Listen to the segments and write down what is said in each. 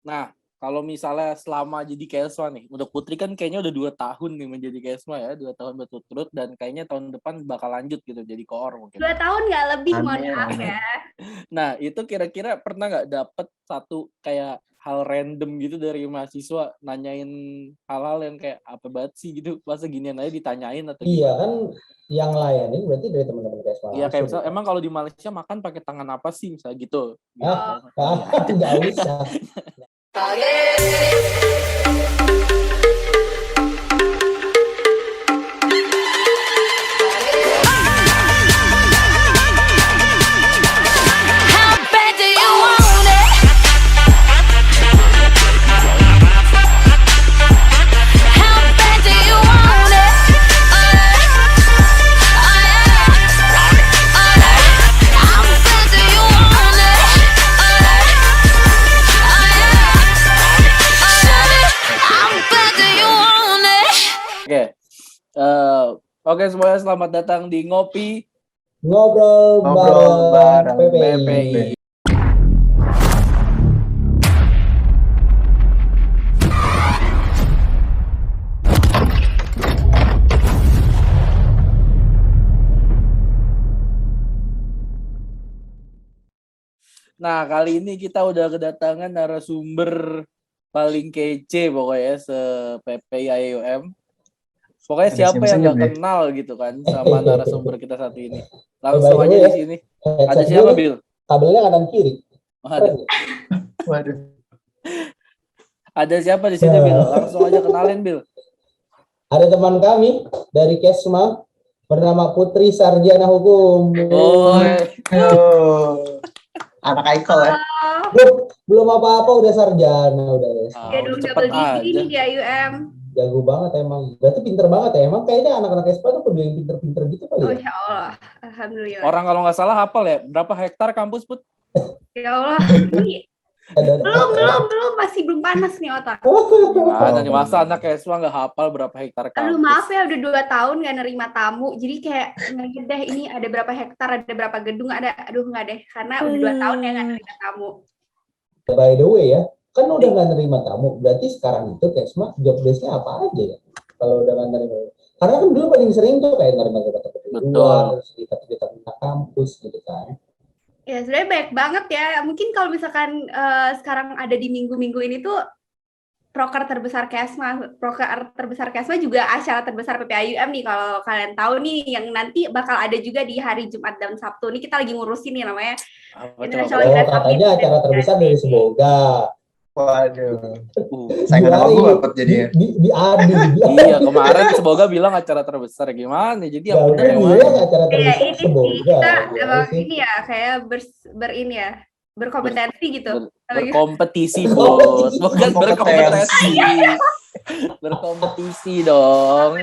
Nah, kalau misalnya selama jadi Kesma nih, untuk Putri kan kayaknya udah 2 tahun nih menjadi Kesma ya, 2 tahun berturut-turut dan kayaknya tahun depan bakal lanjut gitu jadi koor mungkin. 2 tahun nggak lebih, mohon maaf ya. Nah, itu kira-kira pernah nggak dapet satu kayak hal random gitu dari mahasiswa nanyain hal-hal yang kayak apa banget sih gitu, masa ginian aja ditanyain atau Iya gimana? kan yang layanin berarti dari teman-teman Kesma Iya kayak langsung. misal emang kalau di Malaysia makan pakai tangan apa sih misalnya gitu. Nggak usah. Oke, semuanya selamat datang di Ngobrol bareng PPI. Nah, kali ini kita udah kedatangan narasumber paling kece pokoknya se-PPI IUM. Pokoknya siapa yang nggak kenal gitu kan sama narasumber kita satu ini. Langsung aja di sini. Ada siapa, Bil? Kabelnya kanan kiri. Waduh. Ada siapa di sini, Bil? Langsung aja kenalin, Bil. Ada teman kami dari Kesma bernama Putri Sarjana Hukum. Anak Aikol ya. Belum apa-apa udah sarjana udah. Ya dong, double degree nih di IUM. Jago banget emang. Berarti pinter banget ya. Emang kayaknya anak-anak Kesma tuh kudu yang pinter-pinter gitu kali ya. Oh ya Allah, alhamdulillah. Orang kalau nggak salah hafal ya, berapa hektar kampus, Put? Ya Allah, belum, masih belum panas nih otak. Gimana nih, masa anak Kesma nggak hafal berapa hektar kampus? Aduh maaf ya, udah 2 tahun nggak nerima tamu, jadi kayak nggak deh ini ada berapa hektar, ada berapa gedung, aduh nggak deh, karena udah 2 tahun ya nggak nerima tamu. By the way ya, kan udah nggak nerima tamu, berarti sekarang itu Kesma job desk-nya apa aja ya? Kalau udah nggak nerima, karena kan dulu paling sering tuh kayak nerima luar, cerita tentang kampus gitu kan. Ya sebenarnya banyak banget ya. Mungkin kalau misalkan sekarang ada di minggu-minggu ini tuh proker terbesar Kesma juga acara terbesar PPIUM nih, kalau kalian tahu nih, yang nanti bakal ada juga di hari Jumat dan Sabtu. Ini kita lagi ngurusin nih namanya International katanya acara terbesar dari Semoga. Waduh. Saya nggak tahu apa jadinya. Di Adi. Iya, kemarin Semoga bilang acara terbesar gimana? Jadi yang benar yang mana? Acara terbesar Semoga. Kita ini ya kayak berkompetensi gitu. Berkompetisi, Bos. Bukan berkompetisi. Berkompetisi dong.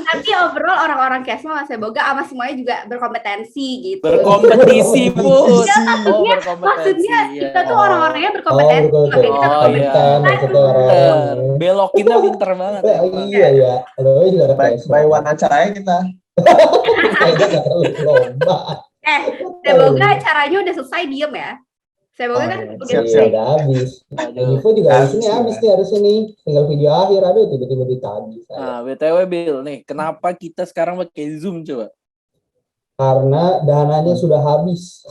Nanti overall orang-orang Kesma Mas Semoga sama semuanya juga berkompetensi gitu. Berkompetisi, Bos. Maksudnya kita tuh orang-orangnya berkompetensi. Belokinnya pinter banget. Iya. By one acaranya kita. Semoga acaranya udah selesai, diem ya. Semoga kan udah habis. Info juga habis nih harus ini. Tinggal video akhir, aduh tiba-tiba ditagih. Nah, BTW Bil nih, kenapa kita sekarang pakai Zoom coba? Karena dananya sudah habis.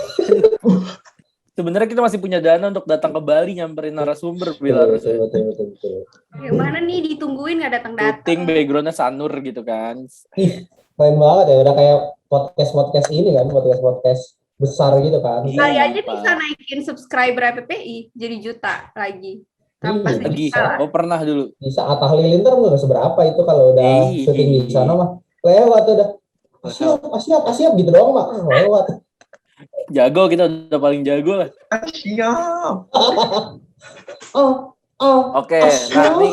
Sebenarnya kita masih punya dana untuk datang ke Bali nyamperin narasumber, Bil harusnya. Betul. Yang mana nih ditungguin nggak datang-datang. Shooting backgroundnya Sanur gitu kan. Keren banget ya, udah kayak podcast ini kan, podcast besar gitu kan. Kali aja bisa naikin subscriber PPI jadi juta lagi. Lagi. Oh pernah dulu. Bisa Atta Halilintar nggak seberapa itu kalau udah syuting di sana mah. Lewat udah. Siap gitu doang mah. Lewat. Jago, kita udah paling jago lah. Siap. Oke, nah ini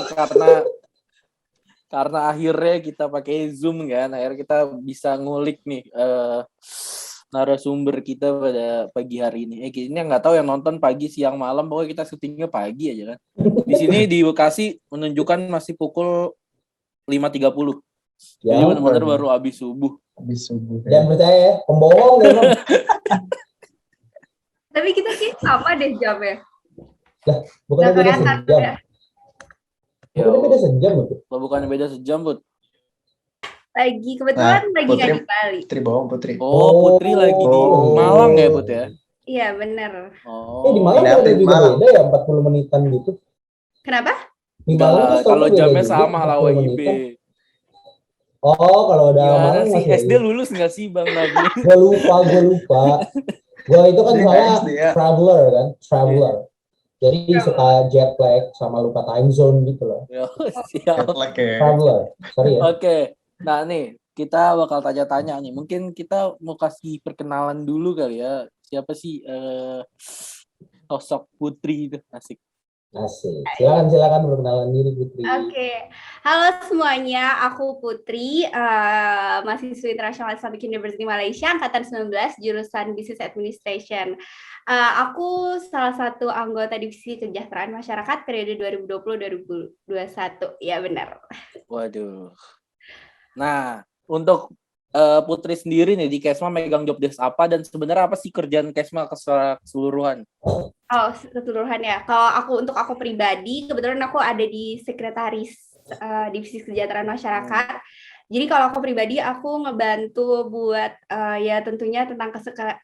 karena akhirnya kita pakai Zoom kan, akhirnya kita bisa ngulik nih narasumber kita pada pagi hari ini. Ini nggak tahu yang nonton pagi, siang, malam, pokoknya kita syutingnya pagi aja kan. Di sini di Bekasi menunjukkan masih pukul 5.30. Jadi benar-benar baru habis subuh. Dan percaya ya, pembohong ya. Tapi kita sih sama deh jamnya. Bukannya Nggak beda kelihatan sejam? udah. Bukannya beda sejam itu? Kalau bukannya beda sejam, Put. Kebetulan lagi nggak Putri, di Bali. Putri bohong, Putri. Oh, Putri lagi di Oh. Malang ya, Put ya? Iya bener. Di Oh. Malang Lihat ada di juga Malang. beda ya 40 menitan gitu. Kenapa? Di Enggak Malang lah, kan kalau beda jamnya juga, sama lah 40 WIB. menitan. Oh, kalau udah Gimana Malang sih? masih SD lulus nggak sih, Bang Nabil? Gue lupa. Gue itu kan Dia soalnya nggak SD ya. traveler. Jadi suka jet lag sama lupa time zone gitu loh. Yo, siap. Jet lag ya. Traveler, sorry ya. Oke. Nah, nih, kita bakal tanya-tanya nih. Mungkin kita mau kasih perkenalan dulu kali ya. Siapa sih sosok Putri itu? Asik. Asik. Silakan perkenalan diri Putri. Oke. Halo semuanya, aku Putri, mahasiswa International Islamic University Malaysia, angkatan 19, jurusan Business Administration. Aku salah satu anggota divisi kesejahteraan masyarakat periode 2020-2021. Ya benar. Waduh. Nah, untuk Putri sendiri nih di Kesma megang job desk apa dan sebenarnya apa sih kerjaan Kesma keseluruhan? Oh, keseluruhan ya. Kalau untuk aku pribadi, kebetulan aku ada di sekretaris divisi kesejahteraan masyarakat. Jadi kalau aku pribadi, aku ngebantu buat ya tentunya tentang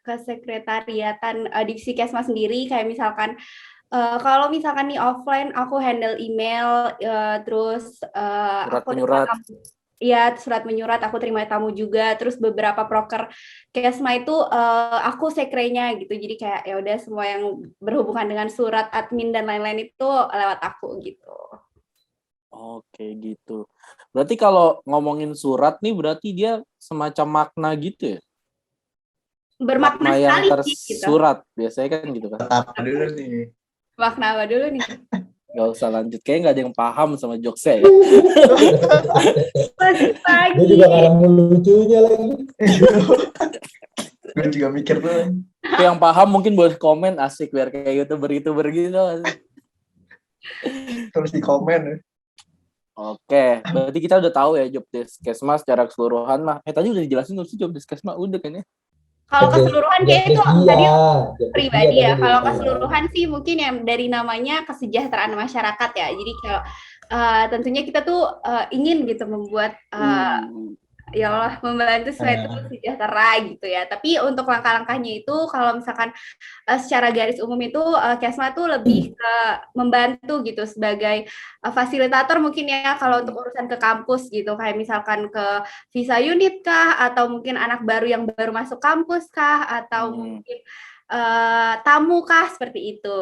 kesekretariatan divisi Kesma sendiri. Kayak misalkan kalau misalkan nih offline, aku handle email, terus aku Surat-menyurat. Iya, surat menyurat, aku terima tamu juga, terus beberapa proker Kesma itu aku sekrenya gitu, jadi kayak ya udah semua yang berhubungan dengan surat, admin dan lain-lain itu lewat aku gitu. Oke, gitu. Berarti kalau ngomongin surat nih berarti dia semacam makna gitu ya? Bermakna Makna yang sekali sih gitu. tersurat, biasanya kan gitu kan? Apa dulu nih? Makna apa dulu nih? Gak usah lanjut, kayaknya gak ada yang paham sama jokesnya ya. Masih pagi. Gue juga kadang lucunya lagi. Gue juga mikir tuh. Tapi yang paham mungkin boleh komen, asik biar kayak YouTuber gitu. Tulis di komen. Oke, berarti kita udah tahu ya job desk Kesma secara keseluruhan mah. Tadi udah dijelasin tuh sih job desk Kesma udah kan ya? Kalau keseluruhan kayak itu tadi pribadi ya. Kalau tadi. keseluruhan sih mungkin yang dari namanya kesejahteraan masyarakat ya. Jadi kalau tentunya kita tuh ingin gitu membuat ya Allah membantu supaya itu sejahtera gitu ya. Tapi untuk langkah-langkahnya itu kalau misalkan secara garis umum itu Kesma tuh lebih ke membantu gitu sebagai fasilitator mungkin ya kalau untuk urusan ke kampus gitu, kayak misalkan ke visa unit kah, atau mungkin anak baru yang baru masuk kampus kah, atau mungkin tamu kah, seperti itu.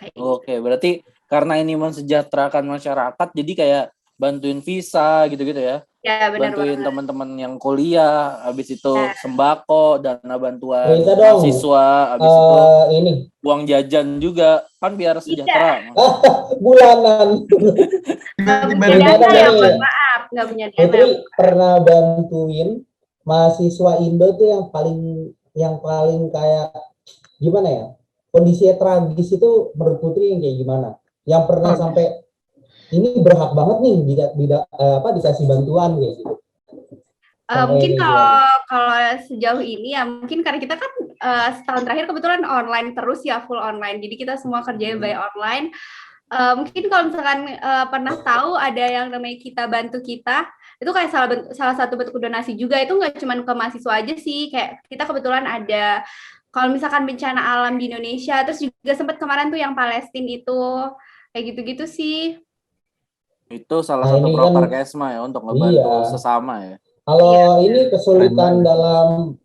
Kayak Oke, berarti karena ini mensejahterakan masyarakat jadi kayak bantuin visa gitu-gitu ya. Ya, benar bantuin banget. teman-teman yang kuliah, habis itu sembako, dana bantuan Cerita dong. mahasiswa, habis itu ini uang jajan juga, kan biar sejahtera. bulanan. Nggak punya dana ya, mohon maaf, nggak punya dana. Putri pernah bantuin mahasiswa Indo tuh yang paling kayak gimana ya? Kondisinya tragis itu menurut Putri yang kayak gimana? Yang pernah sampai ini berhak banget nih dikasih bantuan kayak gitu. Mungkin kalau sejauh ini ya mungkin karena kita kan setahun terakhir kebetulan online terus ya, full online. Jadi kita semua kerjanya by online. Mungkin kalau misalkan pernah tahu ada yang namanya Kita Bantu Kita, itu kayak salah satu bentuk donasi juga. Itu nggak cuma ke mahasiswa aja sih, kayak kita kebetulan ada kalau misalkan bencana alam di Indonesia, terus juga sempat kemarin tuh yang Palestina itu kayak gitu-gitu sih. Itu salah satu proker Kesma ya untuk ngebantu sesama ya. Kalau ini kesulitan dalam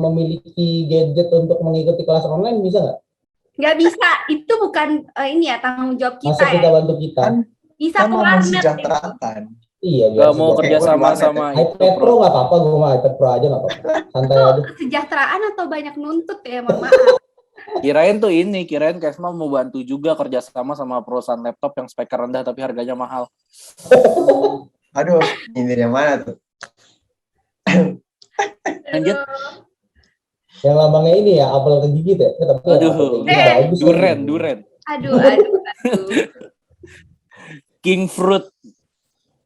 memiliki gadget untuk mengikuti kelas online bisa nggak? Nggak bisa, itu bukan ini ya tanggung jawab kita. Masa kita bantu kita? Bisa ke warnet. Iya, nggak mau kerja sama iPad Pro nggak apa-apa, gue mah iPad Pro aja nggak apa-apa. Santai aja. Kesejahteraan atau banyak nuntut ya, mohon maaf. Kirain Kesma mau bantu juga kerjasama sama perusahaan laptop yang spek rendah tapi harganya mahal. Aduh, ini yang mana tuh? Lanjut. Yang lambangnya ini ya, apel kegigit ya. Tapi bagus. Duren. Aduh. King fruit.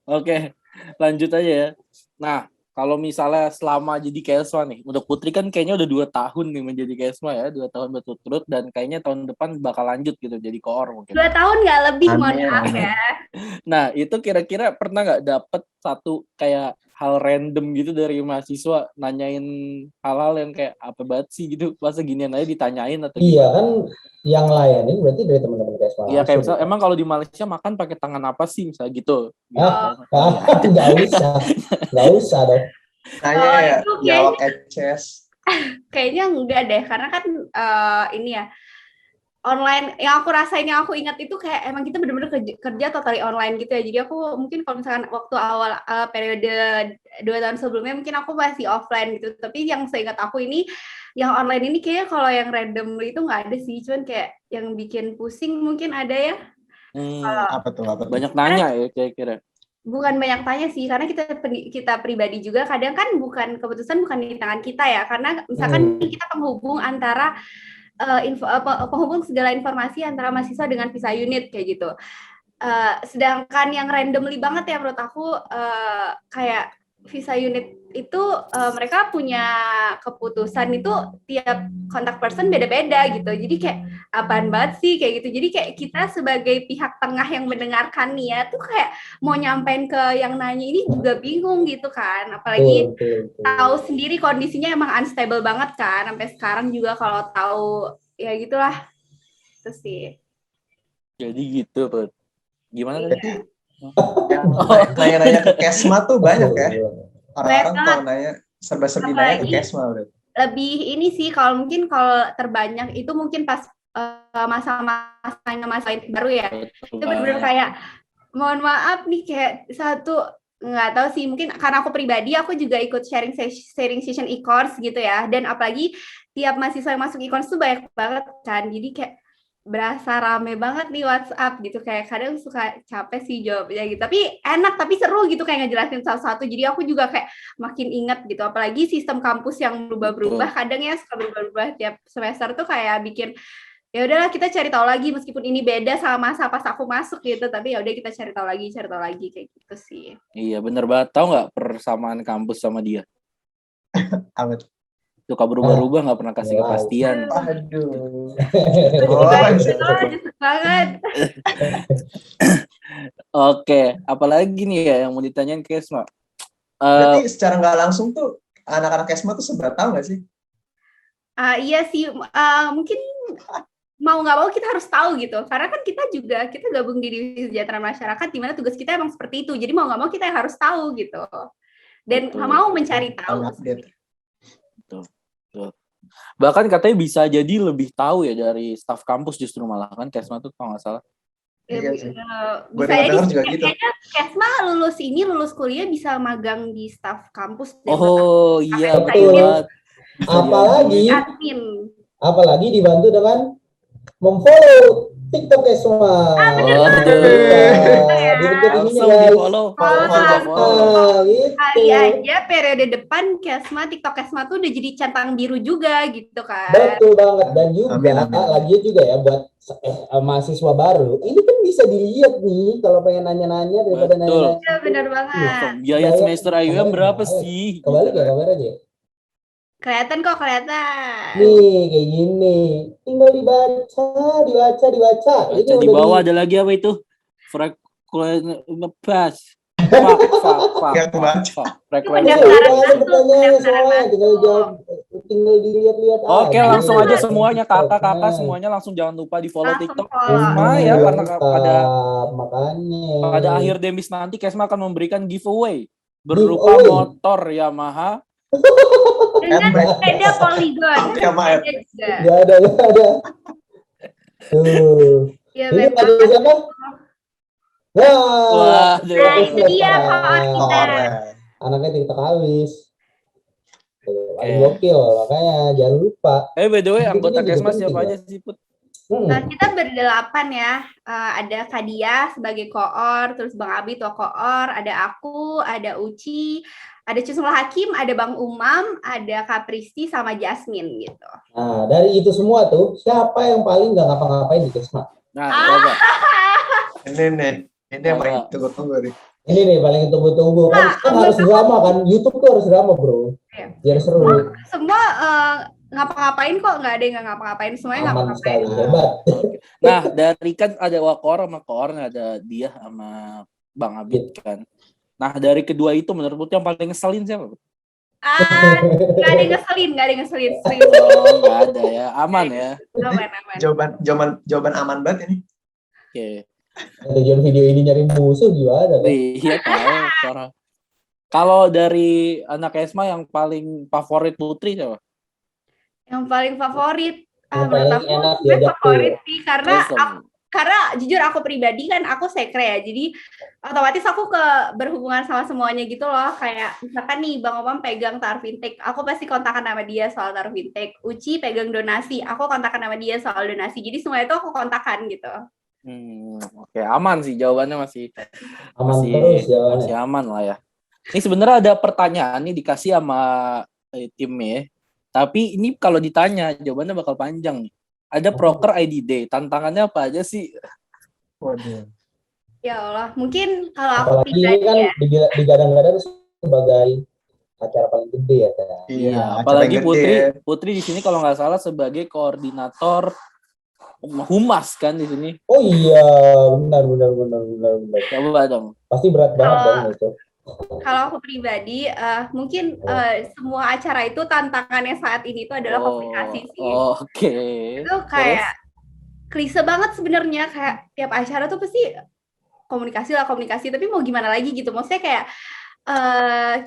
Oke, lanjut aja ya. Nah, kalau misalnya selama jadi Kesma nih, untuk Putri kan kayaknya udah 2 tahun nih menjadi Kesma ya, 2 tahun berturut-turut, dan kayaknya tahun depan bakal lanjut gitu jadi koor mungkin. 2 tahun nggak lebih, mohon Amin. maaf ya. Nah, itu kira-kira pernah nggak dapet satu kayak hal random gitu dari mahasiswa nanyain hal-hal yang kayak apa banget sih gitu, masa ginian aja ditanyain atau Iya gimana? kan, yang layanin berarti dari teman-teman Kesma Iya kayak langsung. misalnya emang kalau di Malaysia makan pakai tangan apa sih misalnya gitu. Ah, Iya. nggak usah dong. Nanya ya, Itu jawab Eces. kayaknya enggak deh, karena kan ini ya, online yang aku rasain, yang aku ingat itu kayak emang kita bener-bener kerja totally online gitu ya. Jadi aku mungkin kalau misalkan waktu awal periode 2 tahun sebelumnya mungkin aku masih offline gitu. Tapi yang seingat aku ini yang online ini kayaknya kalau yang random itu nggak ada sih. Cuman kayak yang bikin pusing mungkin ada ya. Apa tuh? Banyak nanya ya kira-kira. Bukan banyak tanya sih, karena kita pribadi juga kadang kan keputusan bukan di tangan kita ya. Karena misalkan kita penghubung antara penghubung segala informasi antara mahasiswa dengan visa unit kayak gitu. Sedangkan yang randomly banget ya menurut aku kayak visa unit itu mereka punya keputusan itu tiap kontak person beda-beda gitu. Jadi kayak apaan banget sih kayak gitu. Jadi kayak kita sebagai pihak tengah yang mendengarkan nih ya tuh kayak mau nyampein ke yang nanya ini juga bingung gitu kan. Apalagi tahu sendiri kondisinya emang unstable banget kan. Sampai sekarang juga kalau tahu ya gitulah. Itu sih. Jadi gitu, Put. Gimana tadi? Jadi yang nanya-nanya ke Kesma tuh banyak ya. Orang-orang kalau nanya serba-serbi nanya ke Kesma udah. Lebih ini sih kalau terbanyak itu mungkin pas masa baru ya. Itu benar-benar kayak mohon maaf nih kayak satu nggak tahu sih, mungkin karena aku pribadi aku juga ikut sharing session e-course gitu ya, dan apalagi tiap mahasiswa yang masuk e-course tuh banyak banget kan, jadi kayak berasa rame banget nih WhatsApp gitu, kayak kadang suka capek sih jawabnya gitu, tapi enak, tapi seru gitu kayak ngejelasin satu-satu, jadi aku juga kayak makin ingat gitu, apalagi sistem kampus yang berubah-berubah, kadang ya suka berubah-berubah tiap semester tuh kayak bikin ya udahlah kita cari tahu lagi meskipun ini beda sama masa pas aku masuk gitu, tapi ya udah kita cari tahu lagi kayak gitu sih. Iya bener banget. Tahu nggak persamaan kampus sama dia? Apa tuh? Suka berubah-ubah, nggak pernah kasih kepastian. Aduh. Nyesek banget. Oke, apalagi nih ya yang mau ditanyain Kesma? Berarti secara nggak langsung tuh anak-anak Kesma tuh sebenarnya tahu nggak sih? Iya sih, mungkin mau nggak mau kita harus tahu gitu, karena kan kita gabung di divisi kesejahteraan masyarakat di mana tugas kita emang seperti itu, jadi mau nggak mau kita harus tahu gitu, dan mau mencari tahu. Betul. Bahkan katanya bisa jadi lebih tahu ya dari staf kampus justru, malah kan Kesma tuh kalau nggak salah. Iya sih. Bisa jadi juga gitu. Kesma lulus kuliah bisa magang di staf kampus. Oh iya betul. Apalagi dibantu dengan memfollow TikTok Kesma. Langsung di follow. Kali aja periode depan Kesma, TikTok Kesma tuh udah jadi centang biru juga gitu kan. Betul banget, dan juga lagi juga ya buat mahasiswa baru, ini kan bisa dilihat nih kalau pengen nanya-nanya daripada nanya-nanya. Iya benar banget. Biaya semester IUM berapa sih? Kembali ya kamera aja. Kelihatan. Nih kayak gini, tinggal dibaca. Ini di bawah ada lagi apa itu? Frekuensi tinggal dilihat-lihat. Oke, langsung aja semuanya kakak-kakak semuanya langsung jangan lupa di follow TikTok Kesma ya, karena pada akhir demis nanti Kesma akan memberikan giveaway berupa motor Yamaha dengan sepeda Polygon. Gak ada. Tuh. Ini pada siapa? Wah, itu dia kita. Anaknya TikTok habis. Gokil, makanya jangan lupa. By the way, anggota Kesma siapa aja sih, Put? Nah, kita berdelapan ya. Ada Kadia sebagai koor, terus Bang Abi tua koor, ada aku, ada Uci, ada Cusmul Hakim, ada Bang Umam, ada Kak Pristi sama Jasmine gitu. Nah, dari itu semua tuh, siapa yang paling nggak ngapa-ngapain di Kesma? Nah, coba. Ini yang paling tunggu-tunggu nih. Ini nih paling tunggu-tunggu kan harus drama kan. YouTube tuh harus drama, Bro. Iya. Biar seru. Semua ngapa-ngapain kok, nggak ada yang nggak ngapa-ngapain, semuanya Aman ngapa-ngapain. sekali, hebat. Nah, dari kan ada Wakor sama Koor, ada dia sama Bang Abid kan. Nah, dari kedua itu menurut yang paling ngeselin siapa? Nggak ada yang ngeselin. Serius. Oh, nggak ada ya. Aman ya. Aman. Jawaban aman banget ini. Oke. Tujuan video ini nyari musuh gimana kan? Iya tahu. Kalau dari anak Esma yang paling favorit Putri siapa? Yang paling favorit, Yang menurut paling aku enak sebenarnya diajak favorit sih, Esem. karena jujur aku pribadi kan aku sekre ya, jadi otomatis aku berhubungan sama semuanya gitu loh. Kayak misalkan nih Bang Omam pegang taruh fintech, aku pasti kontakkan sama dia soal taruh fintech. Uci pegang donasi, aku kontakkan sama dia soal donasi. Jadi semua itu aku kontakkan gitu. Oke, aman sih jawabannya masih Terus jawabannya. Masih aman lah ya. Ini sebenarnya ada pertanyaan nih dikasih sama timnya. Tapi ini kalau ditanya jawabannya bakal panjang nih. Ada Proker ID Day, tantangannya apa aja sih? Waduh. Ya Allah, mungkin kalau aku Apalagi ini pribadi kan ya. digadang-gadang sebagai acara paling gede ya kan. Iya, apalagi Putri di sini kalau nggak salah sebagai koordinator humas kan di sini. Oh iya, benar. Coba dong. Pasti berat banget dong itu. Kalau aku pribadi, mungkin semua acara itu tantangannya saat ini itu adalah komunikasi sih. Oke. Itu kayak klise banget sebenarnya, kayak tiap acara tuh pasti komunikasi, tapi mau gimana lagi gitu. Maksudnya kayak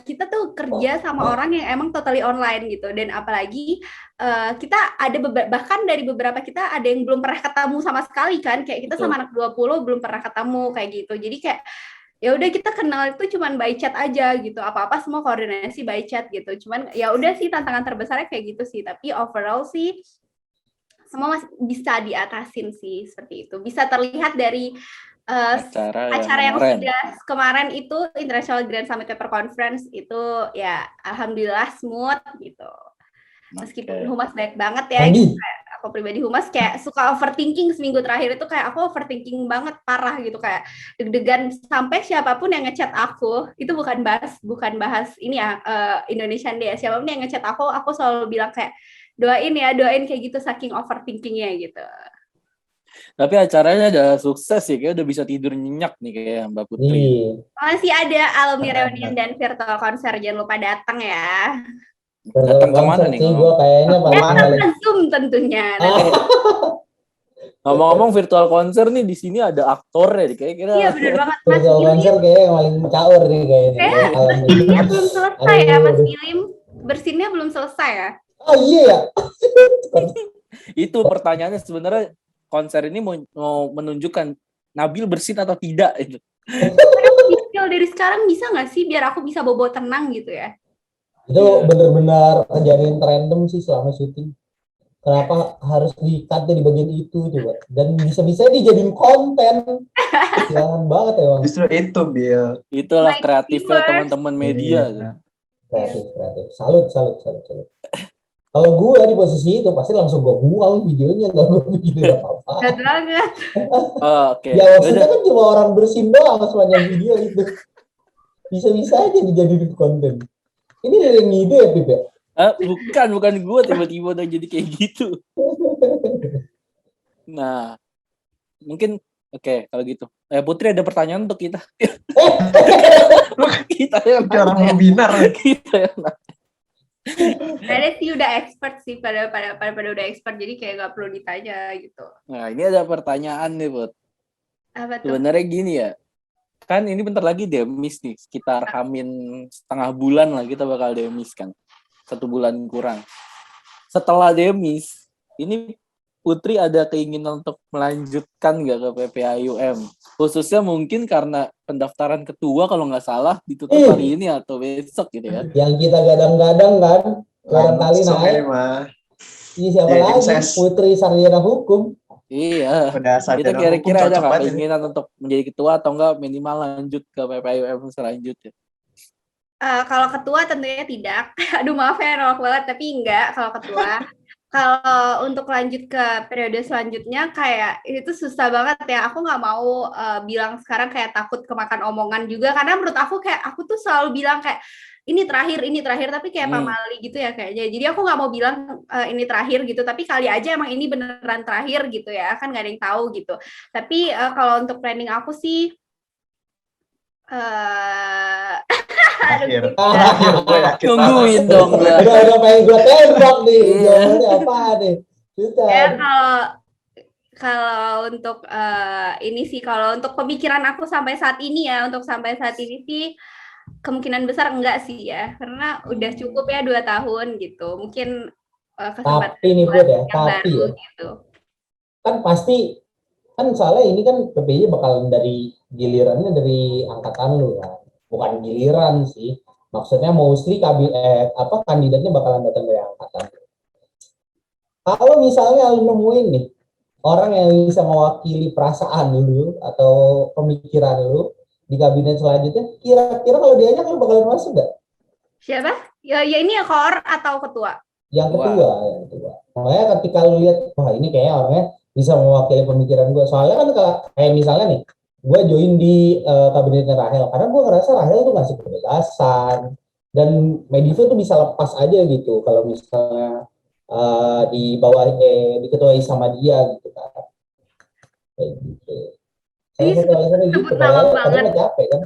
kita tuh kerja sama orang yang emang totally online gitu, dan apalagi kita ada bahkan dari beberapa kita ada yang belum pernah ketemu sama sekali kan, kayak kita sama anak 20 belum pernah ketemu kayak gitu. Jadi kayak ya udah kita kenal itu cuman by chat aja gitu, apa-apa semua koordinasi by chat gitu. Cuman ya udah sih tantangan terbesarnya kayak gitu sih, tapi overall sih semua masih bisa diatasin sih, seperti itu. Bisa terlihat dari acara yang sudah kemarin itu International Grand Summit Paper Conference itu ya alhamdulillah smooth gitu. Meskipun humas baik banget ya gitu. Aku pribadi humas kayak suka overthinking seminggu terakhir itu, kayak aku overthinking banget parah gitu, kayak deg-degan sampai siapapun yang ngechat aku itu bukan bahas ini ya Indonesian Day, siapapun yang ngechat aku selalu bilang kayak doain kayak gitu saking overthinkingnya gitu. Tapi acaranya udah sukses sih, kayak udah bisa tidur nyenyak nih kayak Mbak Putri. Masih ada alumni reunion dan virtual konser, jangan lupa datang ya. Datang kemana nih? Gue kayaknya datang ke Zoom tentunya. Ngomong-ngomong virtual konser nih, di sini ada aktornya nih kira-kira. Iya benar banget. Virtual konser kayak yang paling caur nih kayaknya. Bersinnya belum selesai ya Mas Gilim. Bersinnya belum selesai ya. Oh iya ya. Itu pertanyaannya sebenarnya, konser ini mau menunjukkan Nabil bersin atau tidak itu. Dari sekarang bisa nggak sih biar aku bisa bobo tenang gitu ya? Itu benar-benar kejadian random sih selama syuting. Kenapa harus di-cut di bagian itu coba? Dan bisa-bisa dijadiin konten. Jangan banget emang. Justru itu, Bill. Itulah kreatifnya teman-teman media. Kreatif. Salut. Kalau gue di posisi itu pasti langsung gue buang videonya, nggak gue bikin apa-apa. Oke. Ya maksudnya kan cuma orang bersin doang sepanjang video itu. Bisa-bisa aja dijadiin konten. Ini yang ide ya, Pip ya? Bukan gue tiba-tiba udah jadi kayak gitu. Nah, mungkin oke, kalau gitu. Putri ada pertanyaan untuk kita. Kita yang orang webinar. Kita yang Ada sih udah expert sih, pada udah expert, jadi kayak nggak perlu ditanya gitu. Nah, ini ada pertanyaan nih, Put. Apa tuh? Sebenarnya gini ya. Kan ini bentar lagi demis nih, sekitar hamin setengah bulan lah kita bakal demis kan. 1 bulan kurang. Setelah demis, ini Putri ada keinginan untuk melanjutkan nggak ke PPAUM? Khususnya mungkin karena pendaftaran ketua kalau nggak salah ditutup hari ini atau besok gitu ya. Yang kita gadang-gadang kan, barangkali naik. Ini siapa lagi? Putri sarjana hukum. Iya. Kita kira-kira ada nggak keinginan untuk menjadi ketua atau enggak minimal lanjut ke PPAUM selanjutnya? Kalau ketua tentunya tidak. Aduh maaf ya nolak banget, tapi enggak kalau ketua. Kalau untuk lanjut ke periode selanjutnya kayak itu susah banget ya. Aku nggak mau bilang sekarang kayak takut kemakan omongan juga karena menurut aku kayak aku tuh selalu bilang kayak ini terakhir tapi kayak pamali gitu ya kayaknya. Jadi aku nggak mau bilang ini terakhir gitu, tapi kali aja emang ini beneran terakhir gitu ya, kan nggak ada yang tahu gitu. Tapi kalau untuk planning aku sih Akhir gue yakin Tungguin dong lah. Udah pengen gue tembak nih. Iya. Jawabannya apa nih? ya kalau untuk ini sih, kalau untuk pemikiran aku sampai saat ini ya, untuk sampai saat ini sih kemungkinan besar enggak sih ya, karena udah cukup ya 2 tahun gitu. Mungkin kesempatan Tapi nih buat Bud ya, yang tapi baru ya. gitu. Kan pasti kan soalnya ini kan PPI bakalan dari gilirannya dari angkatan lu kan, bukan giliran sih, maksudnya mostly kandidatnya bakalan datang dari angkatan. Kalau misalnya lu nemuin nih orang yang bisa mewakili perasaan lu atau pemikiran lu di kabinet selanjutnya, kira-kira kalau diajak lu bakalan masuk gak? Siapa? Ya ini ya koor atau ketua? Yang kedua. Makanya ketika lu lihat, wah ini kayaknya orangnya bisa mewakili pemikiran gue. Soalnya kan kayak misalnya nih, gue join di kabinetnya Rahel, karena gue ngerasa Rahel tuh ngasih kebebasan, dan Medivo tuh bisa lepas aja gitu, kalau misalnya di bawah diketuai sama dia gitu kan. Kayak gitu. Salah satu alasannya gitu, Sebut nama kadang banget. nggak capek kan.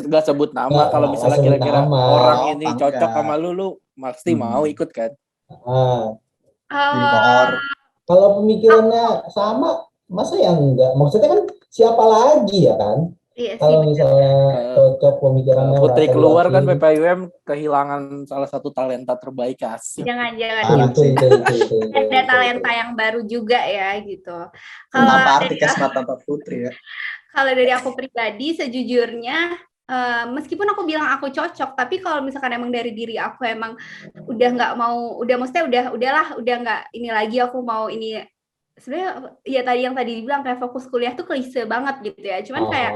Nggak sebut nama. Kalau misalnya sebut kira-kira nama. orang Oh, ini enggak. cocok sama lu pasti mau ikut kan? Di koor. Kalau pemikirannya sama, masa yang enggak? Maksudnya kan siapa lagi ya kan? Iya sih, Kalau bener. misalnya cocok pemikirannya, Putri merasa keluar kan diwakili. PPIUM kehilangan salah satu talenta terbaik asik. Jangan. Parah sih. Ada talenta yang baru juga ya gitu. Kalau Apa arti Kesma tanpa Putri ya? Kalau dari aku pribadi, sejujurnya meskipun aku bilang aku cocok, tapi kalau misalkan emang dari diri aku emang udah nggak mau, maksudnya udah nggak ini lagi, aku mau ini, sebenarnya ya yang tadi dibilang kayak fokus kuliah tuh klise banget gitu ya. Cuman kayak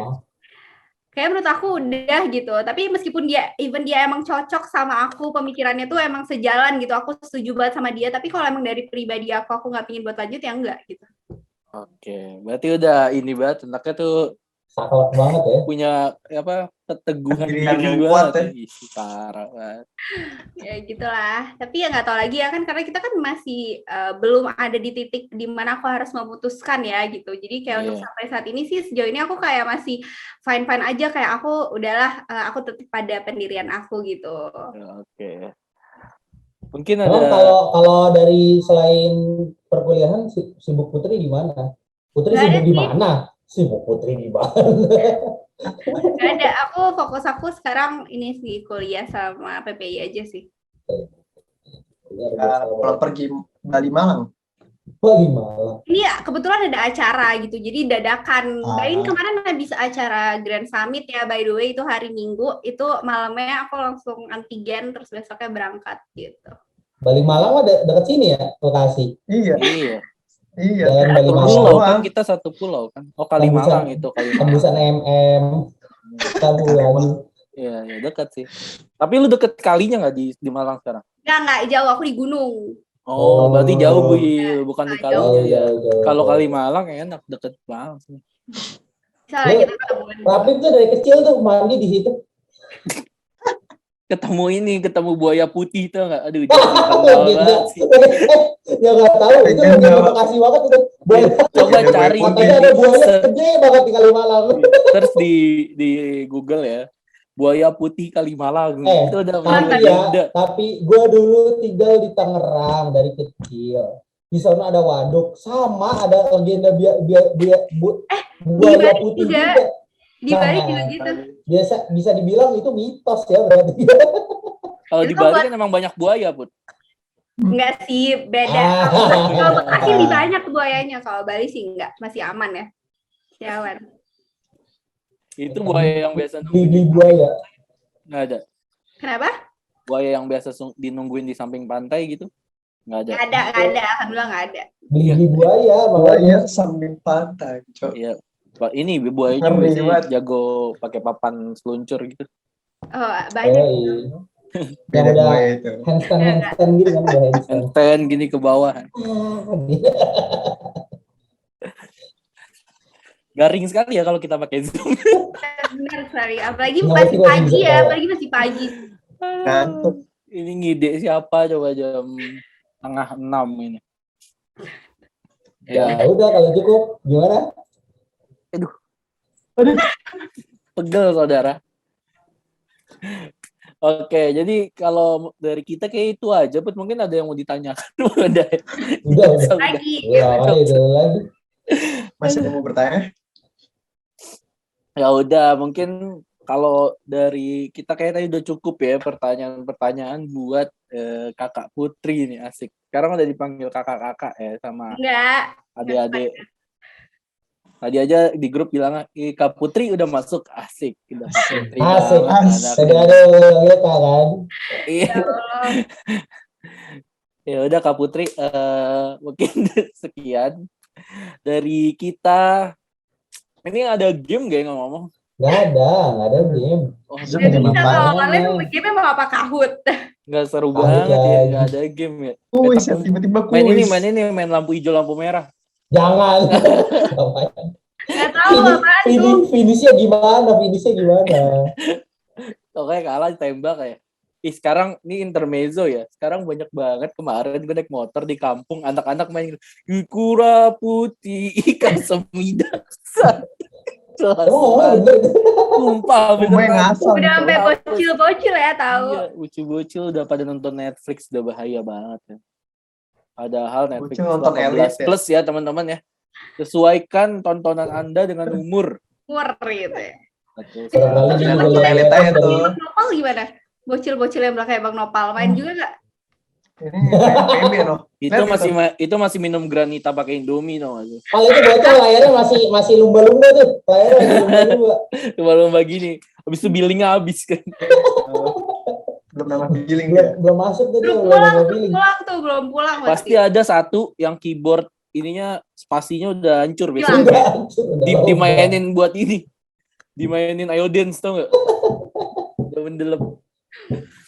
menurut aku udah gitu. Tapi meskipun dia emang cocok sama aku, pemikirannya tuh emang sejalan gitu, aku setuju banget sama dia. Tapi kalau emang dari pribadi aku nggak pingin buat lanjut ya enggak gitu. Oke, berarti udah ini banget, anaknya tuh saklek banget ya. punya keteguhan Pendirian diri yang kuat banget. Ih, parah banget. Ya gitulah. Tapi ya nggak tahu lagi ya kan, karena kita kan masih belum ada di titik di mana aku harus memutuskan ya gitu. Jadi kayak untuk sampai saat ini sih sejauh ini aku kayak masih fine aja, kayak aku udahlah, aku tetap pada pendirian aku gitu. Oke. Mungkin ada. Kalau dari selain perkuliahan sibuk Putri di mana? Putri sibuk di mana? Sibuk Putri di mana? Gak ada, aku sekarang ini sih kuliah sama PPI aja sih. Kalau pergi Bali Malang. Ini ya kebetulan ada acara gitu, jadi dadakan. Bayin kemarin habis acara Grand Summit ya, by the way, itu hari Minggu, itu malamnya aku langsung antigen, terus besoknya berangkat gitu. Bali Malang ada dekat sini ya, lokasi. Iya. Jalan Bali Malang. Pulau kan, kita satu pulau kan. Oh, Kalimalang itu Kalimalang. Tembusan Tabulan. Iya, dekat sih. Tapi lu deket kalinya nggak di Malang sekarang? Nggak jauh, aku di gunung. Oh, berarti jauh bukan di kalinya ya. Jauh. Kalau Kalimalang enak, deket banget sih. Tapi tuh dari kecil tuh mandi di situ. Ketemu buaya putih tuh nggak? Aduh, banget sih. Ya nggak tahu, itu lagi Bekasi banget itu. Coba cari. Katanya ada buaya gede banget di Kalimalang. Terus di Google ya, buaya putih Kalimalang. Itu udah tapi gue dulu tinggal di Tangerang dari kecil. Di sana ada waduk, sama ada legenda buaya putih juga. Di Bali juga gitu. Bisa dibilang itu mitos ya berarti. Kalau di Bali kan emang banyak buaya, Put. Enggak sih, beda. Kalau Bekasi lebih banyak buayanya, kalau Bali sih enggak, masih aman ya. Sialan. Itu buaya yang biasa nungguin buaya. Nggak ada. Kenapa? Buaya yang biasa dinungguin di samping pantai gitu? Nggak ada. Nggak ada. Alhamdulillah nggak ada. Beli buaya samping pantai, Cok. Iya. Ini buayanya biasanya jago pakai papan seluncur gitu. Oh, banyak. Yang Beda udah gue itu. handstand gitu kan, udah handstand. Handstand gini ke bawah. Garing sekali ya kalau kita pakai Zoom. Benar sekali. Apalagi Kenapa masih sih kok pagi bisa ya, tahu? apalagi masih pagi. Ngantuk. Ini ngide siapa coba jam 5:30 ini. Ya Ya, udah kalau cukup gimana? pegel saudara. Oke, jadi kalau dari kita kayak itu aja, Put. Mungkin ada yang mau ditanyakan. Udah. Udah. Lagi. Ya kali itu lagi. Masih ada mau bertanya? Ya udah, mungkin kalau dari kita kayak tadi udah cukup ya pertanyaan-pertanyaan buat Kakak Putri nih, asik. Sekarang udah dipanggil kakak-kakak ya sama Enggak. adik-adik. Tadi aja di grup bilang, Kak Putri udah masuk, asik. Udah Kak Putri Asik. banget Ada anaknya. kita kan. Iya. Ya Allah. Ya udah Kak Putri, mungkin sekian dari kita. Ini ada game gak yang ngomong? Nggak ada game. Oh, Zoom Jadi game kita apaan? kalau kalian game mau apa Kahut? nggak seru Kahut banget ya, lagi. nggak ada game ya. Kuis ya, Petak tiba-tiba main kuis. ini main lampu hijau lampu merah. Jangan. Nggak tahu apaan tuh. Finishnya gimana? Oke, kalah tembak ya. Sekarang ini intermezzo ya. Sekarang banyak banget, kemarin gue naik motor di kampung, anak-anak main Yukura putih ikan semida. Oh, bener. Sumpah Gue bener. ngasal. Udah sampai Hapus. bocil-bocil ya tahu. Iya, bocil-bocil udah pada nonton Netflix, udah bahaya banget ya. Padahal Netflix Bocil nonton 18 Elite ya. plus ya teman-teman ya. Sesuaikan tontonan Anda dengan umur. Umur gitu ya. Betul. Barangkali dia juga Nonton Elite aja tuh. Bang Nopal gimana? Bocil-bocil yang belakang Bang Nopal main juga nggak? Ini PB no. Itu masih minum granita pakai Indomie no. Kalau itu bocah layarnya masih lumba-lumba tuh. Layarnya masih lumba-lumba. Lomba gini. Habis itu billingnya habis kan. Belum nama giling dia. Belum masuk tuh Belum belum pulang billing. Pasti ada satu yang keyboard ininya spasinya udah hancur Hilang. biasanya. Udah hancur, udah lomba. Dimainin buat ini. Dimainin Ayo Dance tau gak? Udah mendelep.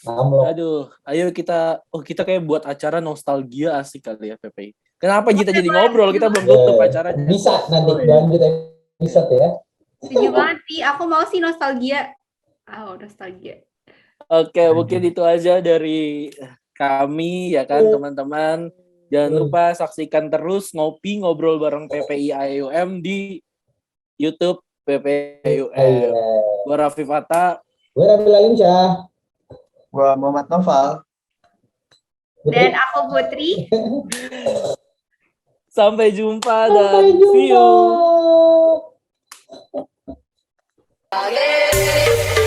Amlok. Aduh, ayo kita kayak buat acara nostalgia asik kali ya PPI. Kenapa kita jadi ngobrol? Kita belum tutup acaranya. Bisa nanti lanjut episode ya. Setuju banget sih. Aku mau sih nostalgia. Nostalgia. Oke, mungkin itu aja dari kami ya kan teman-teman. Jangan lupa saksikan terus ngobrol bareng PPI IUM di YouTube PPI IUM. Gua Raffi Fata. Gue Rabil Alinsyah. Gue Muhammad Noval. Dan aku Putri. Sampai jumpa dan Sampai see you. jumpa.